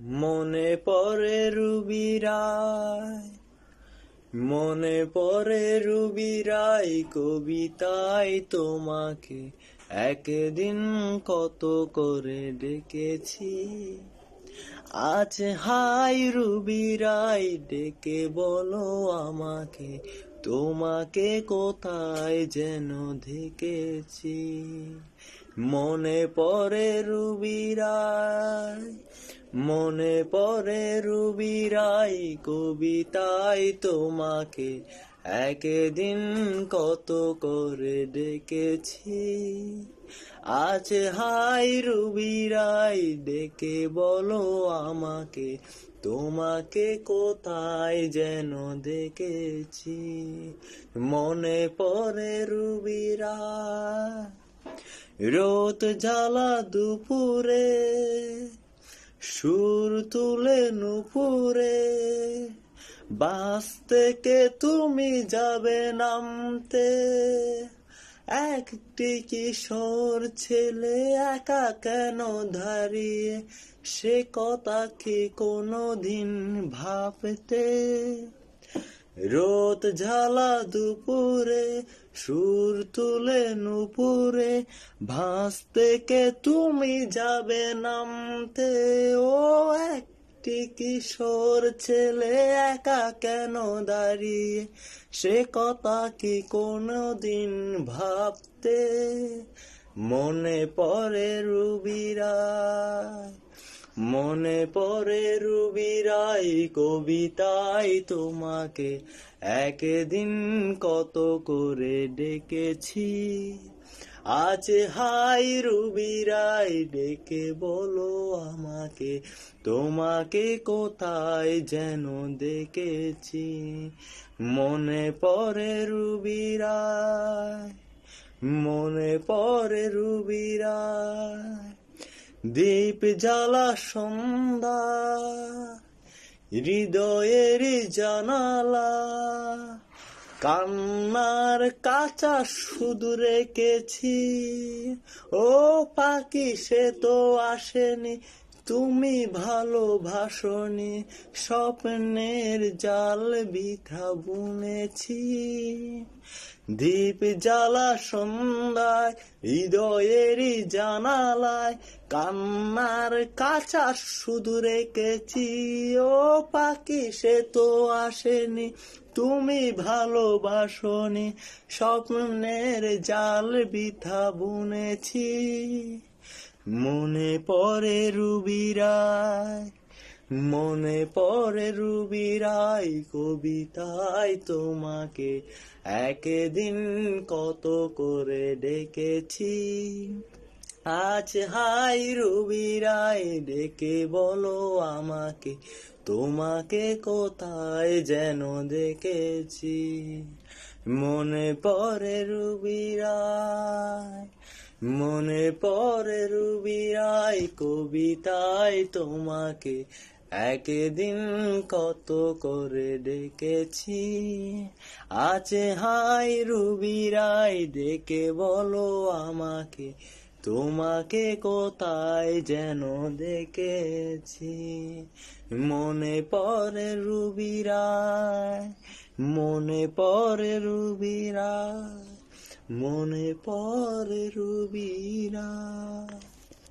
মনে পড়ে রুবি রায়, মনে পড়ে রুবি রায় কবিতায় তোমাকে একদিন কত করে ডেকেছি। আজ হাই রুবি রায় ডেকে বলো আমাকে, তোমাকে কোথায় যেন দেখেছি। মনে পড়ে রুবি রায়, মনে পড়ে রুবি রায় কবিতায় তোমাকে একদিন কত করে ডেকেছি। আজ হাই রুবি রায় ডেকে বলো আমাকে, তোমাকে কোথায় যেন দেখেছি। মনে পড়ে রুবি রায়, রোদ জ্বালা দুপুরে সুর তুলে নুপুরে, বাস থেকে তুমি যাবে নামতে। একটি কিশোর ছেলে একা কেন দাঁড়িয়ে, সে কথা কি কোনোদিন ভাবতে। রোদ ঝালা দুপুরে সুর তুলে নুপুরে, ভাস থেকে তুমি যাবে নামতে। ও একটি কিশোর ছেলে একা কেন দাঁড়িয়ে, সে কথা কি কোনোদিন ভাবতে। মনে পড়ে রুবি রায়, মনে পড়ে রুবি রায় কবিতায় তোমাকে একদিন কত করে ডেকেছি। আজ হাই রুবি রায় ডেকে বলো আমাকে, তোমাকে কোথায় যেন দেখেছি। মনে পড়ে রুবি রায়, মনে পড়ে রুবি রায়। দীপ জ্বালা সন্ধ্যা হৃদয়ের জানালা, কান্নার কাঁচা শুধু রেখেছি। ও পাখি সে তো আসেনি, তুমি ভালোবাসনি, স্বপ্নের জাল বৃথা বুনেছি। দীপ জ্বালা সন্ধ্যায় হৃদয়ের জানালায়, কান্নার কাঁচা শুধু রেখেছি। ও পাখি সে তো আসেনি, তুমি ভালোবাসনি, স্বপ্নের জাল বৃথা বুনেছি। মনে পড়ে রুবি রায়, মনে পড়ে রুবি রায় কবিতায় তোমাকে একদিন কত করে ডেকেছি। আজ হাই রুবি রায় ডেকে বলো আমাকে, তোমাকে কোথায় যেন দেখেছি। মনে পড়ে রুবি রায়, মনে পড়ে রুবি রায় কবিতায় তোমাকে একদিন কত করে ডেকেছি। আজ হাই রুবি রায় ডেকে বলো আমাকে, তোমাকে কোথায় যেন দেখেছি। মনে পড়ে রুবি রায়, মনে পড়ে রুবি রায়, মনে পড়ে রুবি রায়।